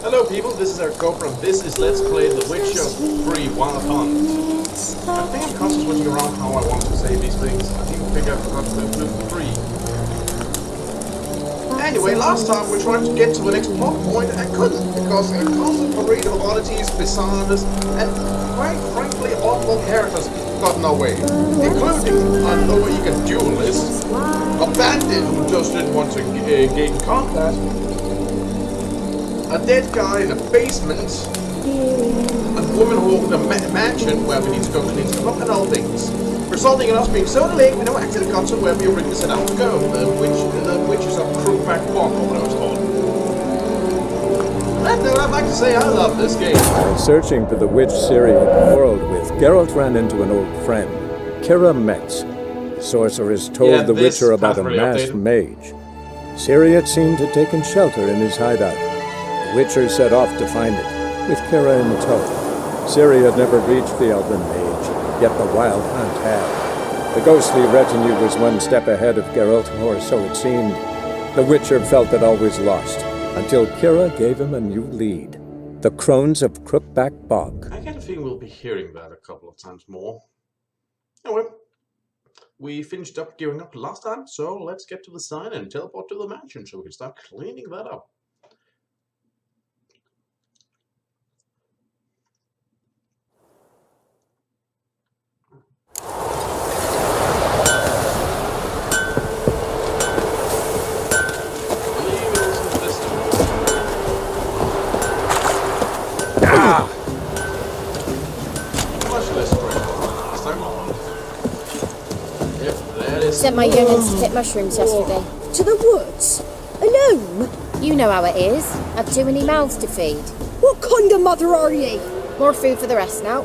Hello people, this is Eric Cooper and this is Let's Play The Witcher 3 Wild Hunt. I think I'm constantly switching around how I want to say these things. I think I forgot to include 3. Anyway, last time we tried to get to the next plot point and couldn't because a constant parade of oddities, bizarreness, and quite frankly awful characters got in our way. Including a lower-eager duelist, a bandit who just didn't want to gain combat, a dead guy in a basement, a woman who opened a mansion where we need to go clean stuff up, and other things. Resulting in us being so delayed we never actually got to where we originally set out to go, the Witches of Crookback Bog, or whatever it's called. On that note, I'd like to say I love this game. While searching for the witch Ciri had quarreled with, Geralt ran into an old friend, Keira Metz. The sorceress told the Witcher about a masked mage. Ciri had seemed to have taken shelter in his hideout. The Witcher set off to find it, with Keira in tow. Ciri had never reached the Elven Mage, yet the Wild Hunt had. The ghostly retinue was one step ahead of Geralt, or so it seemed. The Witcher felt that all was lost, until Keira gave him a new lead. The Crones of Crookback Bog. I get a feeling we'll be hearing that a couple of times more. Anyway, we finished up gearing up last time, so let's get to the sign and teleport to the mansion so we can start cleaning that up. Sent my young'uns to pick mushrooms yesterday. To the woods? Alone? You know how it is. I've too many mouths to feed. What kind of mother are ye? More food for the rest now.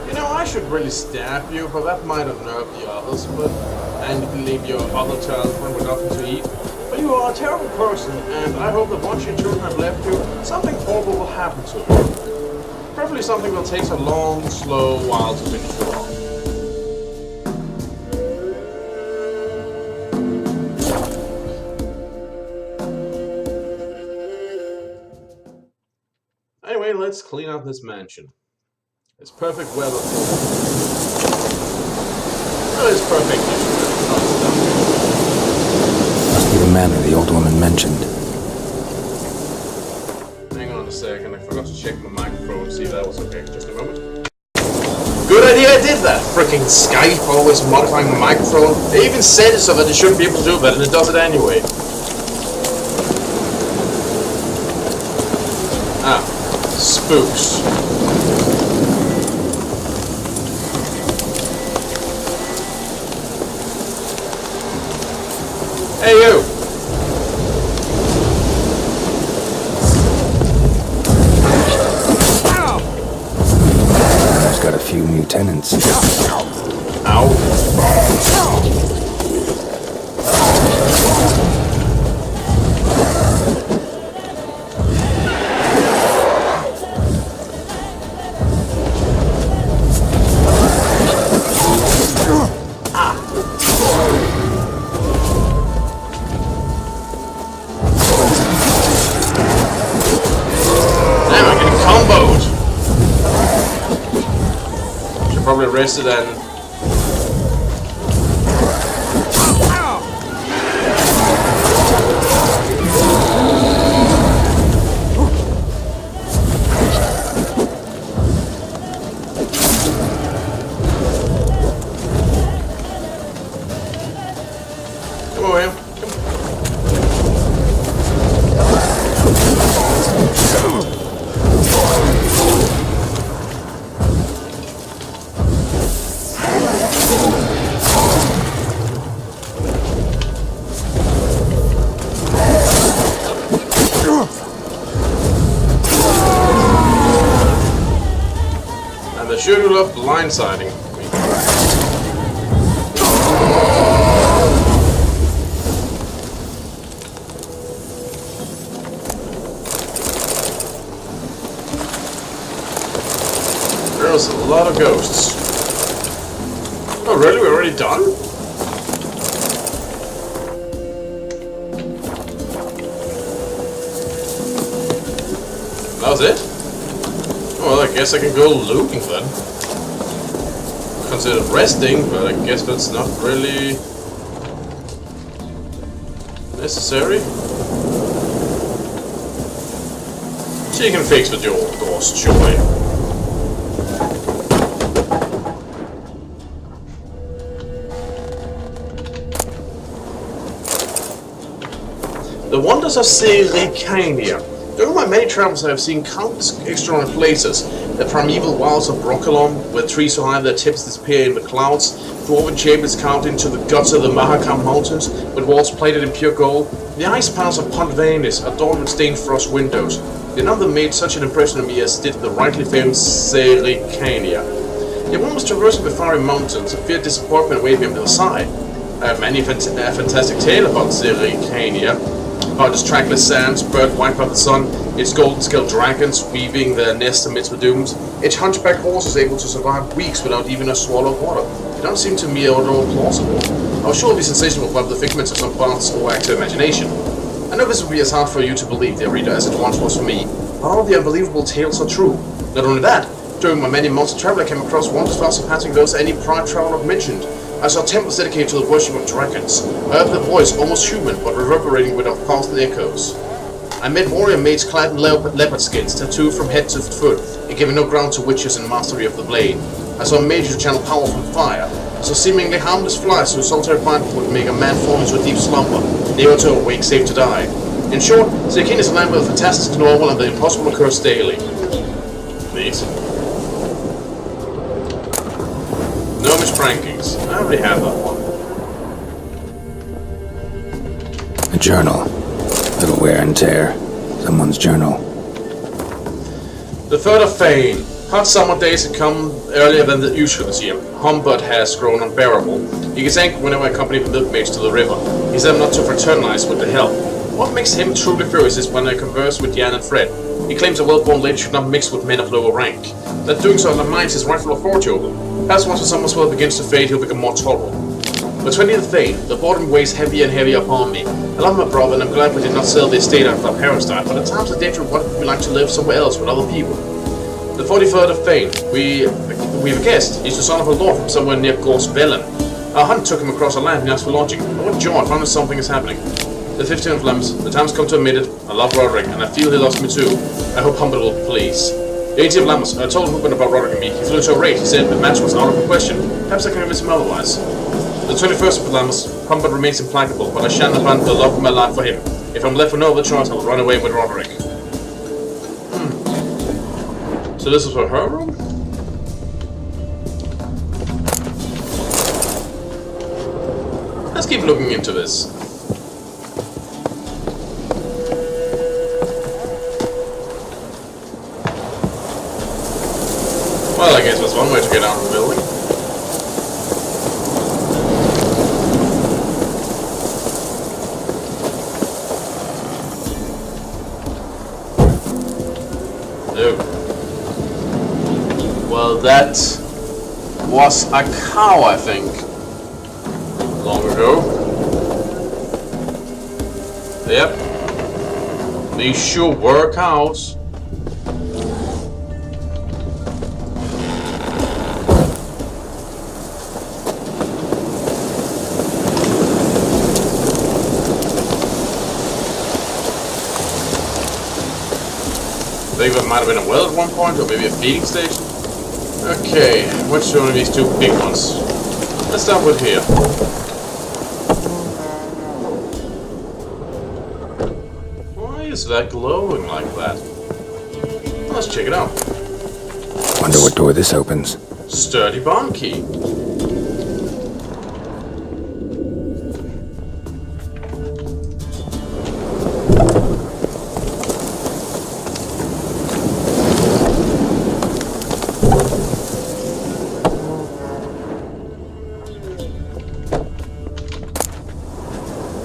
You know, I should really stab you, but that might unnerve the others, and leave your other children with nothing to eat. But you are a terrible person, and I hope that once your children have left you, something horrible will happen to you. Preferably something that takes a long, slow while to finish you off. Anyway, let's clean up this mansion. It's perfect weather for it. Well, it's perfect. Must be the manor the old woman mentioned. Hang on a second, I forgot to check my microphone and see if that was okay. Just a moment. Good idea I did that! Freaking Skype, always modifying my microphone. They even said it so that they shouldn't be able to do that, and it does it anyway. Ah. Spooks. Hey you! I've got a few new tenants. Ow. Probably rested and come on, William. Sure love blindsiding. There's a lot of ghosts. Oh really? We're already done? That was it? Well, I guess I can go looting then. Considered resting, but I guess that's not really necessary. So you can fix with your ghost joy. The wonders of Sericania. During my many travels I have seen countless extraordinary places. The primeval wilds of Brokilon, where trees so high their tips disappear in the clouds, dwarven chambers carved into the guts of the Mahakam mountains, with walls plated in pure gold, the ice palace of Pontvenis, adorned with stained frost windows. None of them made such an impression on me as did the rightly famous Sericania. Yet one was traversing the fiery mountains, and feared disappointment awaited me on the other side. I have many fantastic tale about Sericania. About its trackless sands, burnt white by the sun, its golden-scaled dragons weaving their nests amidst the dunes, its hunchback horses able to survive weeks without even a swallow of water. It don't seem to me at all plausible. I was sure it would be sensational by the figments of some vast or active imagination. I know this will be as hard for you to believe, dear reader, as it once was for me, but all the unbelievable tales are true. Not only that, during my many months of travel I came across wonders far surpassing those any prior traveler mentioned. I saw temples dedicated to the worship of dragons. I heard their voice almost human, but reverberating with thousand echoes. I met warrior maids clad in leopard skins, tattooed from head to foot, and giving no ground to witches in mastery of the blade. I saw mages who channel power from fire. I saw seemingly harmless flies whose solitary bite would make a man fall into a deep slumber, never to awake, save to die. In short, Sericania is a land where the fantastic, normal, and the impossible occurs daily. Please. Gnomish prankings. I already have that one. A journal. Little wear and tear. Someone's journal. The 3rd of Fane. Hot summer days have come earlier than the usual this year. Humbert has grown unbearable. He gets angry whenever I accompany the milkmaids to the river. He said not to fraternize with the help. What makes him truly furious is when I converse with Jan and Fred. He claims a well-born lady should not mix with men of lower rank. That doing so undermines his rightful authority over them. Perhaps once the summer's weather begins to fade, he'll become more tolerable. The 20th of Fane, the boredom weighs heavier and heavier upon me. I love my brother and I'm glad we did not sell the estate after our parents died, but at times I daydream what it would be like to live somewhere else with other people. The 43rd of Fane, we have a guest. He's the son of a lord from somewhere near Gorsbellen. Our hunt took him across our land and asked for lodging. But what joy, I found that something is happening. The 15th of Lems, the time's come to admit it. I love Roderick, and I feel he loves me too. I hope Humbert will please. The 18th of Lammas, I told Humbert about Roderick and me. He flew into a rage. He said the match was out of the question. Perhaps I can convince him otherwise. The 21st of Lammas, Humbert remains implacable, but I shan't abandon the love of my life for him. If I'm left with no other choice, I will run away with Roderick. So this is for her room? Let's keep looking into this. Well, I guess that's one way to get out of the building. No. Well, that was a cow, I think. Long ago. Yep. These sure were cows. I think that might have been a well at one point, or maybe a feeding station. Okay, which one of these two big ones? Let's start with here. Why is that glowing like that? Let's check it out. Wonder what door this opens. Sturdy barn key.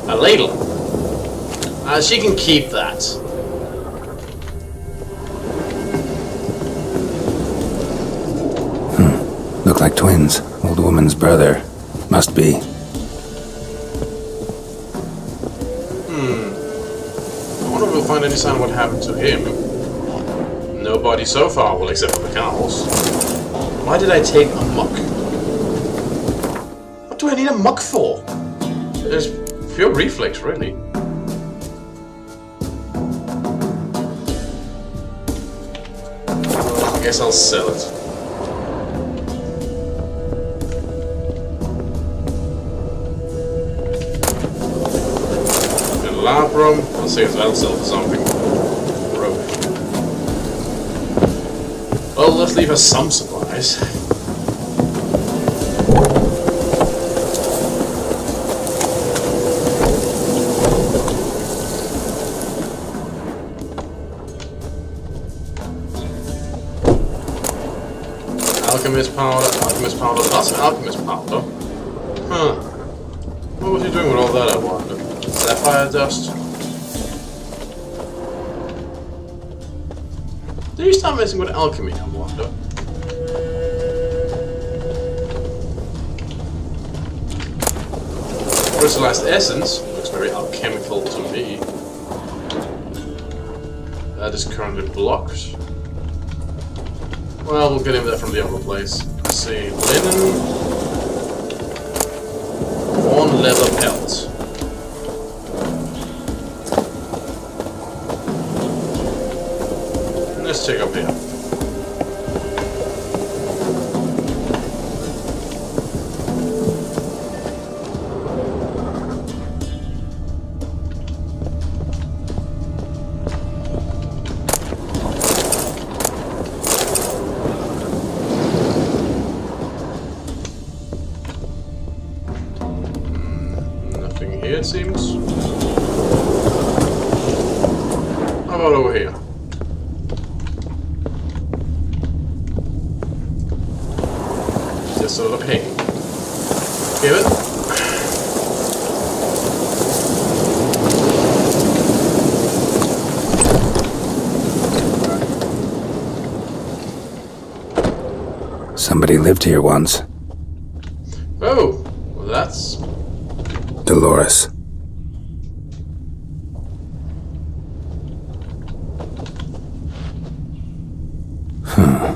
A ladle. She can keep that. Look like twins. Old woman's brother. Must be. I wonder if we'll find any sign of what happened to him. Nobody so far will accept the cows. Why did I take a muck? What do I need a muck for? There's pure reflex, really. Well, I guess I'll sell it. Labrum, let's see if that'll sell for something. Rope. Well, let's leave us some supplies. Alchemist powder, that's an alchemist powder. Huh. What was he doing with all that, I wonder? Sapphire dust. Did you start messing with alchemy, I wonder? Crystallized essence looks very alchemical to me. That is currently blocked. Well, we'll get him there from the other place. Let's see, linen. One leather pelt. Let's check up here. Nothing here, it seems. How about over here? So look, hey, give it. Somebody lived here once. Oh, well that's Dolores.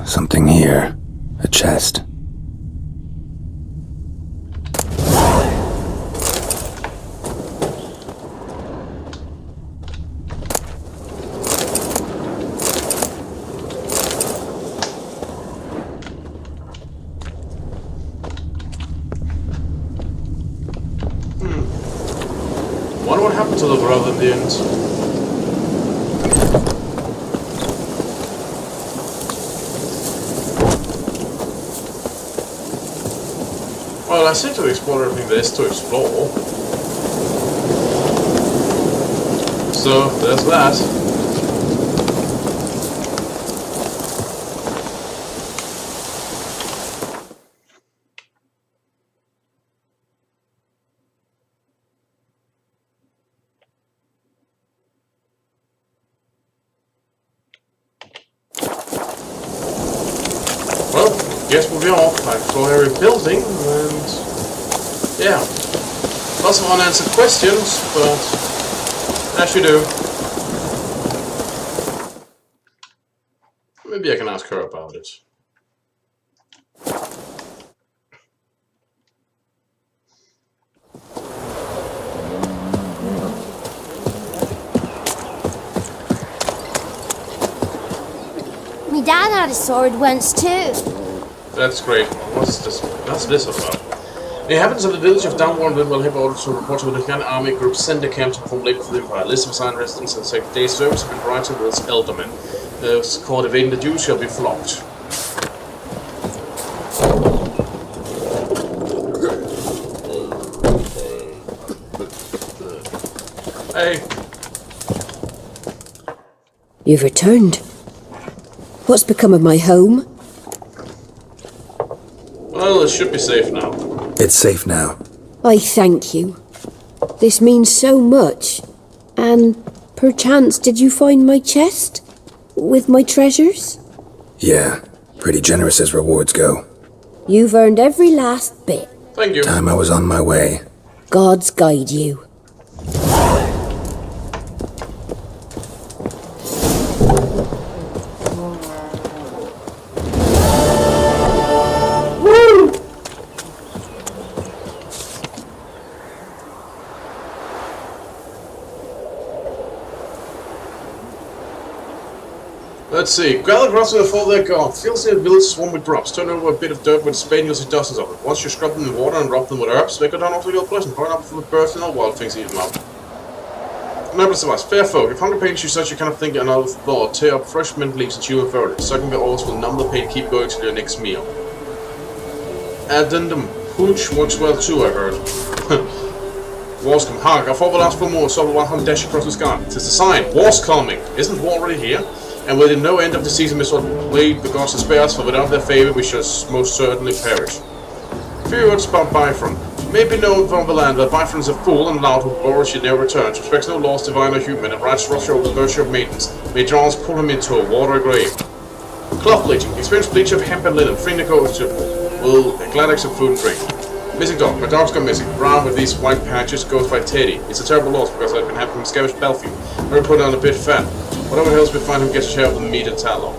Something here. A chest. Wonder what happened to the brother in the end. Well, I seem to explore everything there is to explore. So, there's that. Well, guess we'll be off. I saw every building, and yeah, lots of unanswered questions, but as you do, maybe I can ask her about it. My dad had a sword once too. That's great. What's this about? The inhabitants of the village of Downwarden will have orders to report to the Khan army group Sendicamp to form labor for the Empire. List of assigned residents and second day service have been provided with Eldermen. Those caught evading the Jews shall be flogged. Hey. You've returned. What's become of my home? Well, it should be safe now. It's safe now. I thank you. This means so much. And perchance did you find my chest? With my treasures? Yeah, pretty generous as rewards go. You've earned every last bit. Thank you. Time I was on my way. Gods guide you. Let's see. Gather grass before they're gone. Fills in a village swarm with drops. Turn over a bit of dirt with a spade and you'll see dozens of them. Once you scrub them in water and rub them with herbs, they go down awfully pleasant. Burn up for the birds and all wild things eat them up. Noblest of us, fair folk, if hunger pains you such you cannot think another thought, tear up fresh mint leaves and chew them thoroughly. Sucking the oils will numb the pain, keep going till your next meal. Addendum. Hooch works well too, I heard. War's come. Hark, I thought we'd ask for more, so the one dash across the sky. Tis a sign. War's coming. Isn't war already here? And within no end of the season, Miss wait the gods to spare us, for without their favor we shall most certainly perish. Few words about Bifron. May be known from the land that Bifron is a fool and loud who borrows yet never returns, respects no laws divine or human, and rides roughly over the virtue of maidens. May Johns pull him into a watery grave. Cloth bleaching. Experienced bleach of hemp and linen. Freeing the coast to glad eggs of food and drink. Missing dog. My dog's gone missing. Brown with these white patches goes by Teddy. It's a terrible loss because I've been having him scabish Belfield. Never put on a bit fat. Whatever else we find him gets a share of the meat and tallow.